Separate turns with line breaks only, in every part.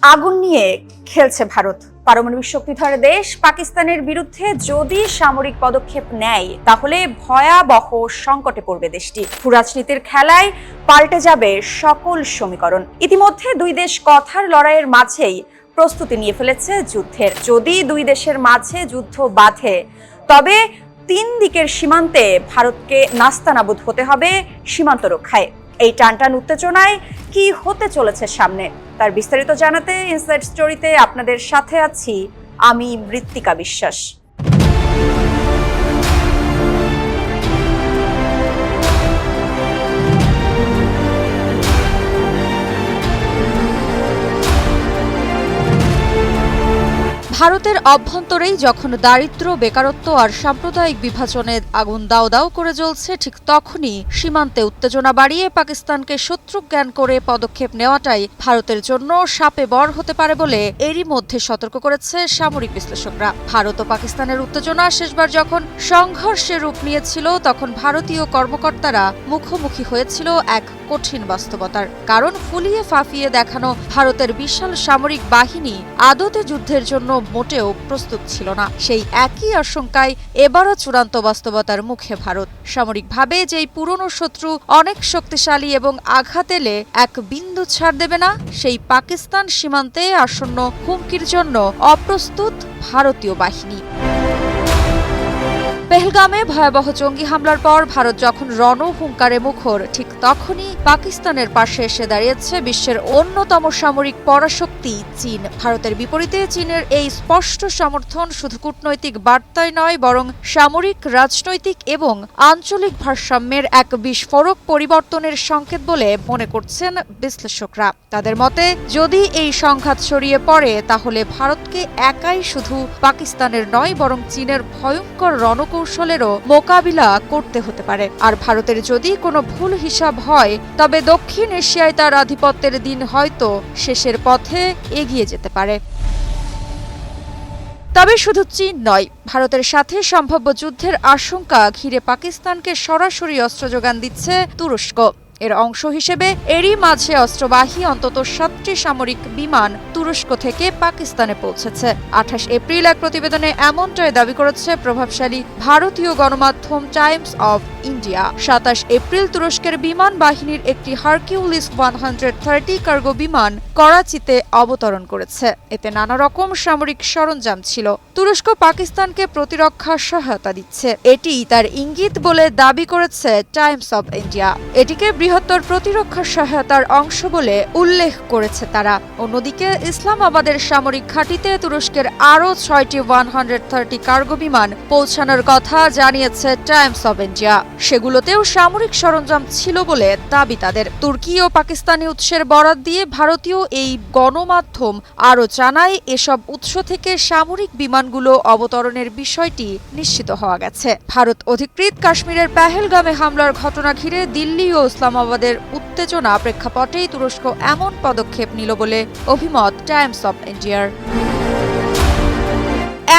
আগুন নিয়ে খেলছে ভারত। পারমাণবিক শক্তিধর দেশ পাকিস্তানের বিরুদ্ধে যদি সামরিক পদক্ষেপ নেয় তাহলে ভয়াবহ সংকটে পড়বে দেশটি। ভূরাজনীতির খেলায় পাল্টে যাবে সকল সমীকরণ। ইতিমধ্যে দুই দেশ কথার লড়াইয়ের মাঝেই প্রস্তুতি নিয়ে ফেলেছে যুদ্ধের। যদি দুই দেশের মাঝে যুদ্ধ বাধে তবে তিন দিকের সীমান্তে ভারতকে নাস্তানাবুদ হতে হবে সীমান্ত রক্ষায়। এই টানটান উত্তেজনায় কি হতে চলেছে সামনে, তার বিস্তারিত জানাতে ইনসাইড স্টোরিতে আপনাদের সাথে আছি আমি মৃত্তিকা বিশ্বাস।
ভারতের অভ্যন্তরেই যখন দারিদ্র্য, বেকারত্ব আর সাম্প্রদায়িক বিভাজনের আগুন দাও দাও করে জ্বলছে, ঠিক তখনই সীমান্তে উত্তেজনা বাড়িয়ে পাকিস্তানকে শত্রু জ্ঞান করে পদক্ষেপ নেওয়াটাই ভারতের জন্য শাপে বর হতে পারে বলে এরই মধ্যে সতর্ক করেছে সামরিক বিশ্লেষকরা। ভারত ও পাকিস্তানের উত্তেজনা শেষবার যখন সংঘর্ষের রূপ নিয়েছিল তখন ভারতীয় কর্মকর্তারা মুখোমুখি হয়েছিল এক কঠিন বাস্তবতার। কারণ ফুলিয়ে ফাঁপিয়ে দেখানো ভারতের বিশাল সামরিক বাহিনী আদতে যুদ্ধের জন্য মোটেও প্রস্তুত ছিল না। সেই একই আশঙ্কায় এবারও চূড়ান্ত বাস্তবতার মুখে ভারত। সামরিকভাবে যেই পুরনো শত্রু অনেক শক্তিশালী এবং আঘাত এলে এক বিন্দু ছাড় দেবে না, সেই পাকিস্তান সীমান্তে আসন্ন হুমকির জন্য অপ্রস্তুত ভারতীয় বাহিনী। পেহেলগামে ভয়াবহ জঙ্গি হামলার পর ভারত যখন রণহুঙ্কারে মুখর, ঠিক তখনই পাকিস্তানের পাশে এসে দাঁড়িয়েছে বিশ্বের অন্যতম সামরিক পরাশক্তি চীন। ভারতের বিপরীতে চীনের এই স্পষ্ট সমর্থন শুধু কূটনৈতিক বার্তায় নয়, বরং সামরিক, রাজনৈতিক এবং আঞ্চলিক ভারসাম্যের এক বিস্ফোরক পরিবর্তনের সংকেত বলে মনে করছেন বিশ্লেষকরা। তাদের মতে, যদি এই সংঘাত ছড়িয়ে পড়ে তাহলে ভারতকে একাই শুধু পাকিস্তানের নয়, বরং চীনের ভয়ঙ্কর রণকৌশলেরও মোকাবিলা করতে হতে পারে। আর ভারতের যদি কোনো ভুল হিসাব হয় তবে দক্ষিণ এশিয়ায় তার আধিপত্যের দিন হয়তো শেষের পথে এগিয়ে যেতে পারে। তবে শুধু চীন নয়, ভারতের সাথে সম্ভাব্য যুদ্ধের আশঙ্কা ঘিরে পাকিস্তানকে সরাসরি অস্ত্র যোগান দিচ্ছে তুরস্ক। এর অংশ হিসেবে এরই মাঝে অস্ত্রবাহী অন্তত 7টি সামরিক বিমান তুরস্ক থেকে পাকিস্তানে পৌঁছেছে। 28 এপ্রিল এক প্রতিবেদনে এমনটাই দাবি করেছে প্রভাবশালী ভারতীয় গণমাধ্যম টাইমস অব ইন্ডিয়া। 27 এপ্রিল তুরস্কের বিমান বাহিনীর একটি হারকিউলিস 130 কার্গো বিমান করাচিতে অবতরণ করেছে। এতে নানা রকম সামরিক সরঞ্জাম ছিল। তুরস্ক পাকিস্তানকে প্রতিরক্ষা সহায়তা দিচ্ছে, এটি তার ইঙ্গিত বলে দাবি করেছে টাইমস অব ইন্ডিয়া। এটিকে বৃহত্তর প্রতিরক্ষা সহায়তার অংশ বলে উল্লেখ করেছে তারা। অন্যদিকে ইসলামাবাদের সামরিক ঘাঁটিতে তুরস্কের আরও 6টি 130 কার্গো বিমান পৌঁছানোর কথা জানিয়েছে টাইমস অব ইন্ডিয়া। সেগুলোতেও সামরিক সরঞ্জাম ছিল বলে দাবি তাদের। তুর্কি ও পাকিস্তানি উৎসের বরাত দিয়ে ভারতীয় এই গণমাধ্যম আরও জানায়, এসব উৎস থেকে সামরিক বিমানগুলো অবতরণের বিষয়টি নিশ্চিত হওয়া গেছে। ভারত অধিকৃত কাশ্মীরের পেহেলগামে হামলার ঘটনা ঘিরে দিল্লি ও ইসলামাবাদের উত্তেজনা প্রেক্ষাপটেই তুরস্ক এমন পদক্ষেপ নিল বলে অভিমত টাইমস অব ইন্ডিয়ার।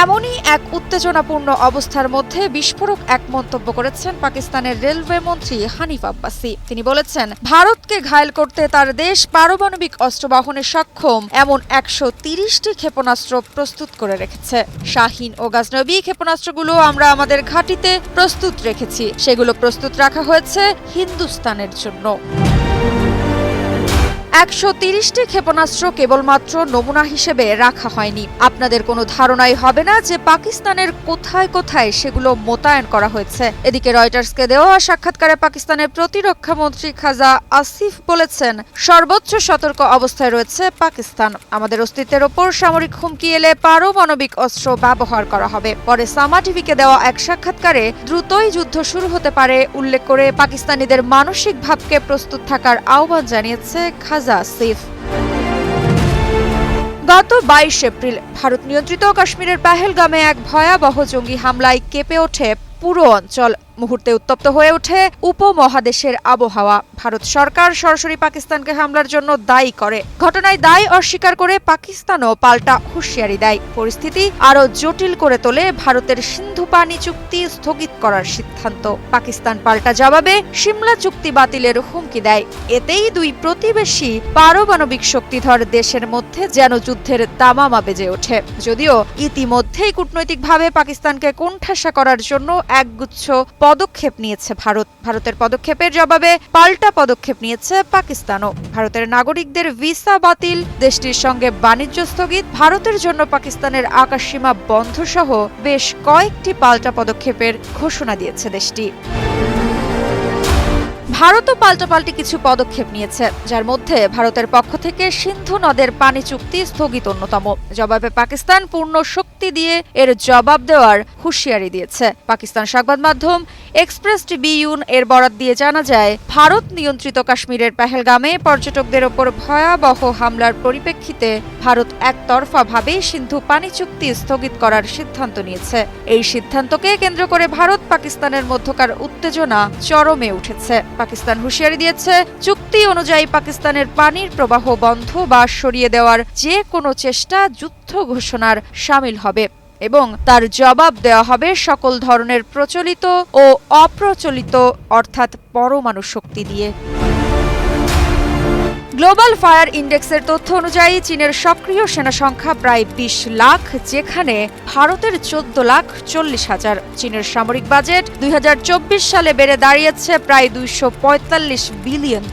এমনই এক উত্তেজনাপূর্ণ অবস্থার মধ্যে বিস্ফোরক এক মন্তব্য করেছেন পাকিস্তানের রেলওয়ে মন্ত্রী হানিফ আব্বাসি। তিনি বলেছেন, ভারতকে ঘায়েল করতে তার দেশ পারমাণবিক অস্ত্র বহনে সক্ষম এমন 130টি ক্ষেপণাস্ত্র প্রস্তুত করে রেখেছে। শাহিন ও গাজনবী ক্ষেপণাস্ত্রগুলো আমরা আমাদের ঘাঁটিতে প্রস্তুত রেখেছি। সেগুলো প্রস্তুত রাখা হয়েছে হিন্দুস্তানের জন্য। 130টি ক্ষেপণাস্ত্র কেবলমাত্র নমুনা হিসেবে রাখা হয়নি। আপনাদের কোনো ধারণাই হবে না যে পাকিস্তানের কোথায় কোথায় সেগুলো মোতায়েন করা হয়েছে। এদিকে রয়টার্সকে দেওয়া সাক্ষাৎকারে পাকিস্তানের প্রতিরক্ষা মন্ত্রী খাজা আসিফ বলেছেন, সর্বোচ্চ সতর্ক অবস্থায় রয়েছে পাকিস্তান। আমাদের অস্তিত্বের ওপর সামরিক হুমকি এলে পারমাণবিক অস্ত্র ব্যবহার করা হবে। পরে সামা টিভিকে দেওয়া এক সাক্ষাৎকারে দ্রুতই যুদ্ধ শুরু হতে পারে উল্লেখ করে পাকিস্তানিদের মানসিক ভাবকে প্রস্তুত থাকার আহ্বান জানিয়েছে খাজা আসিফ। গত 22 এপ্রিল ভারত নিয়ন্ত্রিত কাশ্মীরের পেহেলগামে এক ভয়াবহ জঙ্গি হামলায় কেঁপে ওঠে পুরো অঞ্চল। মুহূর্তে উত্তপ্ত হয়ে ওঠে উপমহাদেশের আবহাওয়া। ভারত সরকার সরাসরি পাকিস্তানকে হামলার জন্য দায়ী করে। ঘটনায় দায় অস্বীকার করে পাকিস্তানও পাল্টা হুঁশিয়ারি দেয়। পরিস্থিতি আরও জটিল করে তোলে ভারতের সিন্ধু পানি চুক্তি স্থগিত করার সিদ্ধান্ত। পাকিস্তান পাল্টা জবাবে সিমলা চুক্তি বাতিলের হুমকি দেয়। এতেই দুই প্রতিবেশী পারমাণবিক শক্তিধর দেশের মধ্যে যেন যুদ্ধের দামামা বেজে ওঠে। যদিও ইতিমধ্যেই কূটনৈতিকভাবে পাকিস্তানকে কোণঠাসা করার জন্য একগুচ্ছ পদক্ষেপ নিয়েছে ভারত। ভারতের পদক্ষেপের জবাবে পাল্টা পদক্ষেপ নিয়েছে পাকিস্তানও। ভারতের নাগরিকদের ভিসা বাতিল, দেশটির সঙ্গে বাণিজ্য স্থগিত, ভারতের জন্য পাকিস্তানের আকাশসীমা বন্ধ সহ বেশ কয়েকটি পাল্টা পদক্ষেপের ঘোষণা দিয়েছে দেশটি। ভারতও পাল্টাপাল্টি কিছু পদক্ষেপ নিয়েছে, যার মধ্যে ভারতের পক্ষ থেকে সিন্ধু নদের পানি চুক্তি স্থগিত অন্যতম। জবাবে পাকিস্তান পূর্ণ শক্তি দিয়ে এর জবাব দেওয়ার হুঁশিয়ারি দিয়েছে। পাকিস্তান সংবাদ মাধ্যম এক্সপ্রেস ট্রিবিউন এর বরাত দিয়ে জানা যায়, ভারত নিয়ন্ত্রিত কাশ্মীরের পেহেলগামে পর্যটকদের ওপর ভয়াবহ হামলার পরিপ্রেক্ষিতে ভারত একতরফাভাবে সিন্ধু পানি চুক্তি স্থগিত করার সিদ্ধান্ত নিয়েছে। এই সিদ্ধান্তকে কেন্দ্র করে ভারত পাকিস্তানের মধ্যকার উত্তেজনা চরমে উঠেছে। পাকিস্তান হুঁশিয়ারি দিয়েছে, চুক্তি অনুযায়ী পাকিস্তানের পানির প্রবাহ বন্ধ বা সরিয়ে দেওয়ার যে কোনো চেষ্টা যুদ্ধ ঘোষণার শামিল হবে এবং তার জবাব দেওয়া হবে সকল ধরনের প্রচলিত ও অপ্রচলিত অর্থাৎ পরমাণু শক্তি দিয়ে। গ্লোবাল ফায়ার ইন্ডেক্সের তথ্য অনুযায়ী চীনের সক্রিয় সেনা সংখ্যা প্রায় ২০ লাখ, যেখানে ভারতের ১৪,৪০,০০০। চীনের সামরিক বাজেট ২০২৪ সালে বেড়ে দাঁড়িয়েছে প্রায় $২৪৫ বিলিয়ন,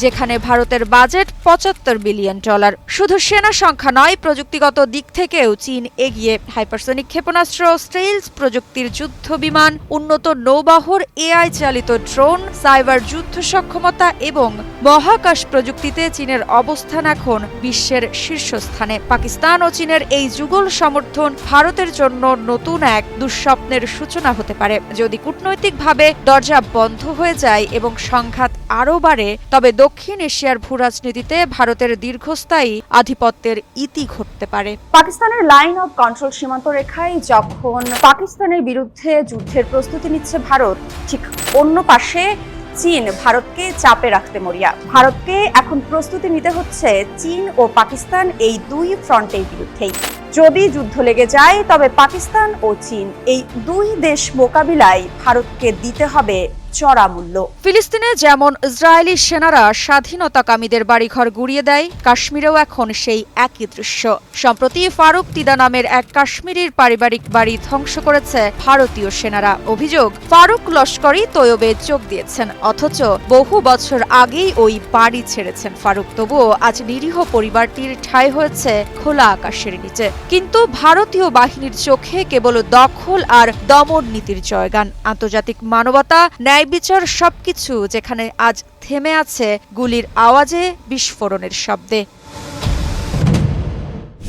যেখানে ভারতের বাজেট $৭৫ বিলিয়ন। শুধু সেনা সংখ্যা নয়, প্রযুক্তিগত দিক থেকেও চীন এগিয়ে। হাইপারসনিক ক্ষেপণাস্ত্র, স্টেলস প্রযুক্তির যুদ্ধ বিমান, উন্নত নৌবহর, এআই চালিত ড্রোন, সাইবার যুদ্ধ সক্ষমতা এবং মহাকাশ প্রযুক্তিতে চীনের অবস্থান এখন বিশ্বের শীর্ষস্থানে। পাকিস্তান ও চীনের এই যুগল সমর্থন ভারতের জন্য নতুন এক দুঃস্বপ্নের সূচনা হতে পারে। যদি কূটনৈতিকভাবে দরজা বন্ধ হয়ে যায় এবং সংঘাত আরও বাড়ে, তবে দক্ষিণ এশিয়ার ভূরাজনীতিতে ভারতের দীর্ঘস্থায়ী আধিপত্যের ইতি ঘটতে পারে।
পাকিস্তানের লাইন অফ কন্ট্রোল সীমান্ত রেখায় যখন পাকিস্তানের বিরুদ্ধে যুদ্ধের প্রস্তুতি নিচ্ছে ভারত, ঠিক অন্য পাশে চীন ভারতকে চাপে রাখতে মরিয়া। ভারতকে এখন প্রস্তুতি নিতে হচ্ছে চীন ও পাকিস্তান এই দুই ফ্রন্টের বিরুদ্ধেই। যদি যুদ্ধ লেগে যায়, তবে পাকিস্তান ও চীন এই দুই দেশ মোকাবিলায় ভারতকে দিতে হবে চড়া মূল্য।
ফিলিস্তিনে যেমন ইসরায়েলি সেনারা স্বাধীনতাকামীদের বাড়িঘর গুড়িয়ে দেয়, কাশ্মীরেও এখন সেই একই দৃশ্য। সম্প্রতি ফারুক তিদা নামের এক কাশ্মীরির পারিবারিক বাড়ি ধ্বংস করেছে ভারতীয় সেনারা। অভিযোগ, ফারুক লস্করি তৈয়বে যোগ দিয়েছেন, অথচ বহু বছর আগেই ওই বাড়ি ছেড়েছেন ফারুক। তবুও আজ নিরীহ পরিবারটির ঠাঁই হয়েছে খোলা আকাশের নিচে। কিন্তু ভারতীয় বাহিনীর চোখে কেবল দখল আর দমন নীতির জয়গান। আন্তর্জাতিক মানবতা, ন্যায় বিচার সবকিছু যেখানে আজ থেমে আছে গুলির আওয়াজে, বিস্ফোরণের শব্দে।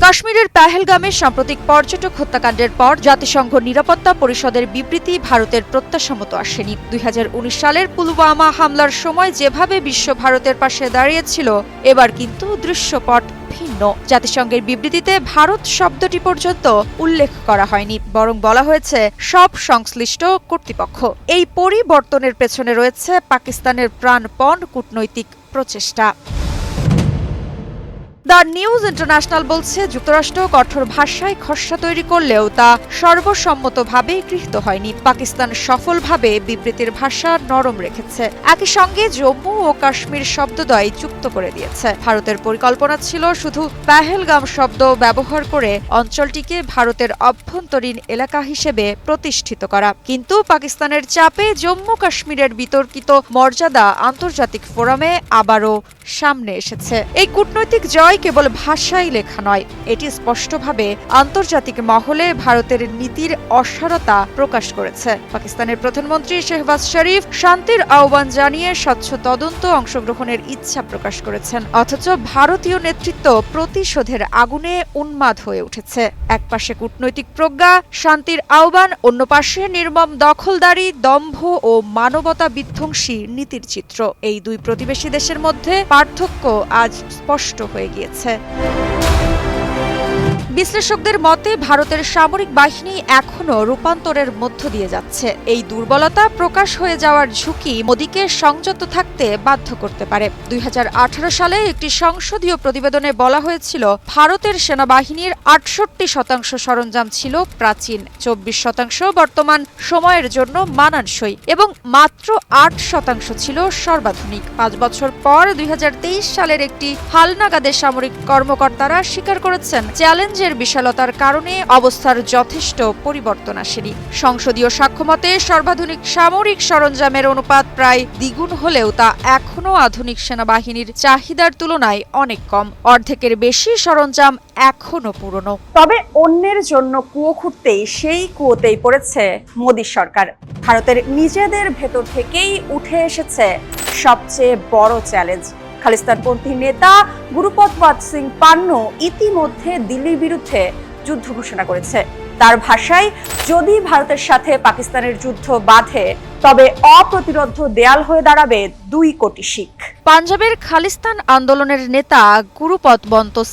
কাশ্মীরের পেহেলগামে সাম্প্রতিক পর্যটক হত্যাকাণ্ডের পর জাতিসংঘ নিরাপত্তা পরিষদের বিবৃতি ভারতের প্রত্যাশা মতো আসেনি। ২০১৯ সালের পুলওয়ামা হামলার সময় যেভাবে বিশ্ব ভারতের পাশে দাঁড়িয়েছিল, এবার কিন্তু দৃশ্যপট ভিন্ন। জাতিসংঘের বিবৃতিতে ভারত শব্দটি পর্যন্ত উল্লেখ করা হয়নি, বরং বলা হয়েছে সব সংশ্লিষ্ট কর্তৃপক্ষ। এই পরিবর্তনের পেছনে রয়েছে পাকিস্তানের প্রাণপণ কূটনৈতিক প্রচেষ্টা। দ্য নিউজ ইন্টারন্যাশনাল বলছে, যুক্তরাষ্ট্র কঠোর ভাষায় খসড়া তৈরি করলেও তা সর্বসম্মতভাবে গৃহীত হয়নি। পাকিস্তান সফলভাবে বিবৃতির ভাষা নরম রেখেছে, একই সঙ্গে জম্মু ও কাশ্মীর শব্দদ্বয় যুক্ত করে দিয়েছে। ভারতের পরিকল্পনা ছিল শুধু পেহেলগাম শব্দ ব্যবহার করে অঞ্চলটিকে ভারতের অভ্যন্তরীণ এলাকা হিসেবে প্রতিষ্ঠিত করা, কিন্তু পাকিস্তানের চাপে জম্মু কাশ্মীরের বিতর্কিত মর্যাদা আন্তর্জাতিক ফোরামে আবারও সামনে এসেছে। এই কূটনৈতিক জয় কেবল ভাষাই লেখা নয়, এটি স্পষ্টভাবে আন্তর্জাতিক মহলে ভারতের নীতির অসারতা প্রকাশ করেছে। পাকিস্তানের প্রধানমন্ত্রী শেহবাজ শরীফ শান্তির আহ্বান জানিয়ে স্বচ্ছ তদন্ত অংশগ্রহণের ইচ্ছা প্রকাশ করেছেন, অথচ ভারতীয় নেতৃত্ব প্রতিশোধের আগুনে উন্মাদ হয়ে উঠেছে। একপাশে কূটনৈতিক প্রজ্ঞা, শান্তির আহ্বান, অন্য পাশে নির্মম দখলদারি, দম্ভ ও মানবতা বিধ্বংসী নীতির চিত্র। এই দুই প্রতিবেশী দেশের মধ্যে পার্থক্য আজ স্পষ্ট হয়ে গিয়েছে। বিশ্লেষকদের মতে ভারতের সামরিক বাহিনী এখনও রূপান্তরের মধ্য দিয়ে যাচ্ছে। এই দুর্বলতা প্রকাশ হয়ে যাওয়ার ঝুঁকি মোদীকে সংযত থাকতে বাধ্য করতে পারে। 2018 সালে একটি সংসদীয় প্রতিবেদনে বলা হয়েছিল, ভারতের সেনাবাহিনীর 68% সরঞ্জাম ছিল প্রাচীন, 24% বর্তমান সময়ের জন্য মানানসই এবং মাত্র 8% ছিল সর্বাধুনিক। 5 বছর পর 2023 সালের একটি হালনাগাদে সামরিক কর্মকর্তারা স্বীকার করেছেন, চ্যালেঞ্জের বিশালতার কারণে অবস্থার যথেষ্ট পরিবর্তন আসেনি। সংসদীয় সাক্ষ্যমতে সর্বাধুনিক সামরিক সরঞ্জামের অনুপাত প্রায় দ্বিগুণ হলেও তা এখনও আধুনিক সেনাবাহিনীর চাহিদার তুলনায় অনেক কম। অর্ধেকের বেশি সরঞ্জাম এখনও পুরনো।
তবে অন্যের জন্য কুয়ো খুঁড়তেই সেই কুয়োতেই পড়েছে মোদী সরকার। ভারতের নিজেদের ভেতর থেকেই উঠে এসেছে সবচেয়ে বড় চ্যালেঞ্জ। খালিস্তানপন্থী নেতা গুরুপদ সিং পান্নু ইতিমধ্যে দিল্লির বিরুদ্ধে যুদ্ধ ঘোষণা করেছে। তার ভাষায়, যদি ভারতের সাথে পাকিস্তানের যুদ্ধ বাধে তবে অপ্রতিরোধ্য দেয়াল হয়ে দাঁড়াবে 2 কোটি শিখ।
পাঞ্জাবের খালিস্তান আন্দোলনের নেতা গুরুপদ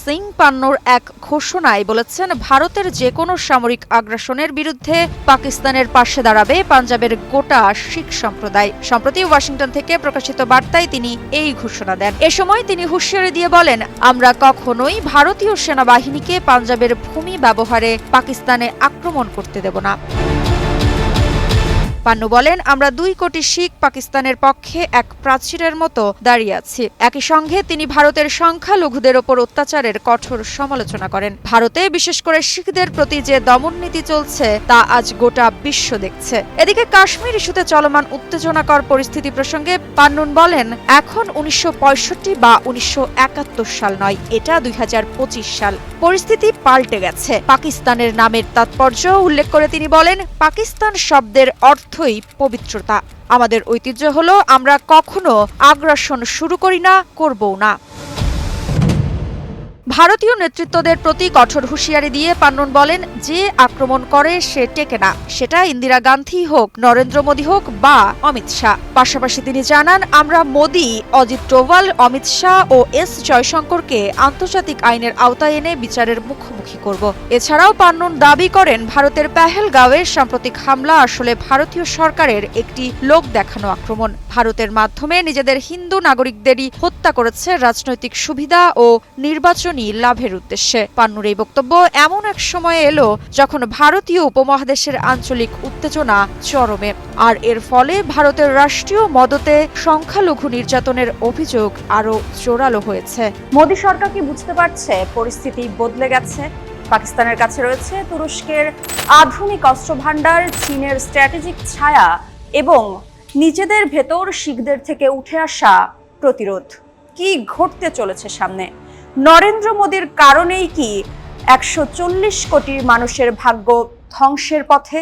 সিং পান্নুর এক ঘোষণায় বলেছেন, ভারতের যে কোনো সামরিক আগ্রাসনের বিরুদ্ধে পাকিস্তানের পাশে দাঁড়াবে পাঞ্জাবের গোটা শিখ সম্প্রদায়। সম্প্রতি ওয়াশিংটন থেকে প্রকাশিত বার্তায় তিনি এই ঘোষণা দেন। এ সময় তিনি হুঁশিয়ারি দিয়ে বলেন, আমরা কখনোই ভারতীয় সেনাবাহিনীকে পাঞ্জাবের ভূমি ব্যবহারে পাকিস্তানে আক্রমণ করতে দেব না। পান্নু বলেন, আমরা 2 কোটি শিখ পাকিস্তানের পক্ষে এক প্রাচীরের মতো দাঁড়িয়ে আছি। একই সঙ্গে তিনি ভারতের সংখ্যালঘুদের ওপর অত্যাচারের কঠোর সমালোচনা করেন। ভারতে বিশেষ করে শিখদের প্রতি যে দমন নীতি চলছে তা আজ গোটা বিশ্ব দেখছে। এদিকে কাশ্মীর ইস্যুতে চলমান উত্তেজনাকর পরিস্থিতি প্রসঙ্গে পান্নুন বলেন, এখন 1965 বা 1971 সাল নয়, এটা 2025 সাল। পরিস্থিতি পাল্টে গেছে। পাকিস্তানের নামের তাৎপর্য উল্লেখ করে তিনি বলেন, পাকিস্তান শব্দের অর্থই পবিত্রতা। আমাদের ঐতিহ্য হলো, আমরা কখনো আগ্রাসন শুরু করি না, করবও না। ভারতীয় নেতৃত্বদের প্রতি কঠোর হুঁশিয়ারি দিয়ে পান্নুন বলেন, যে আক্রমণ করে সে টেকে না, সেটা ইন্দিরা গান্ধী হোক, নরেন্দ্র মোদী হোক বা অমিত শাহ। পাশাপাশি তিনি জানান, আমরা মোদী, অজিত ডোভাল, অমিত শাহ ও এস জয়শঙ্করকে আন্তর্জাতিক আইনের আওতায় এনে বিচারের মুখোমুখি করব। এছাড়াও পান্নুন দাবি করেন, ভারতের পেহেলগাঁওয়ের সাম্প্রতিক হামলা আসলে ভারতীয় সরকারের একটি লোক দেখানো আক্রমণ। ভারতের মাধ্যমে নিজেদের হিন্দু নাগরিকদেরই হত্যা করেছে রাজনৈতিক সুবিধা ও নির্বাচনী লাভের উদ্দেশ্যে। পান্নুর এই বক্তব্য এমন এক সময়ে এলো যখন ভারতীয় উপমহাদেশের আঞ্চলিক উত্তেজনা চরমে, আর এর ফলে ভারতের রাষ্ট্রীয় মদতে সংখ্যালঘু নির্যাতনের অভিযোগ আরো জোরালো হয়েছে।
মোদী সরকার কি বুঝতে পারছে পরিস্থিতি বদলে গেছে? পাকিস্তানের কাছে রয়েছে তুরস্কের আধুনিক অস্ত্র ভান্ডার, চীনের স্ট্র্যাটেজিক ছায়া এবং নিজেদের ভেতর শিখদের থেকে উঠে আসা প্রতিরোধ। কি ঘটতে চলেছে সামনে? নরেন্দ্র মোদীর কারণেই কি 140 কোটি মানুষের ভাগ্য ধ্বংসের পথে?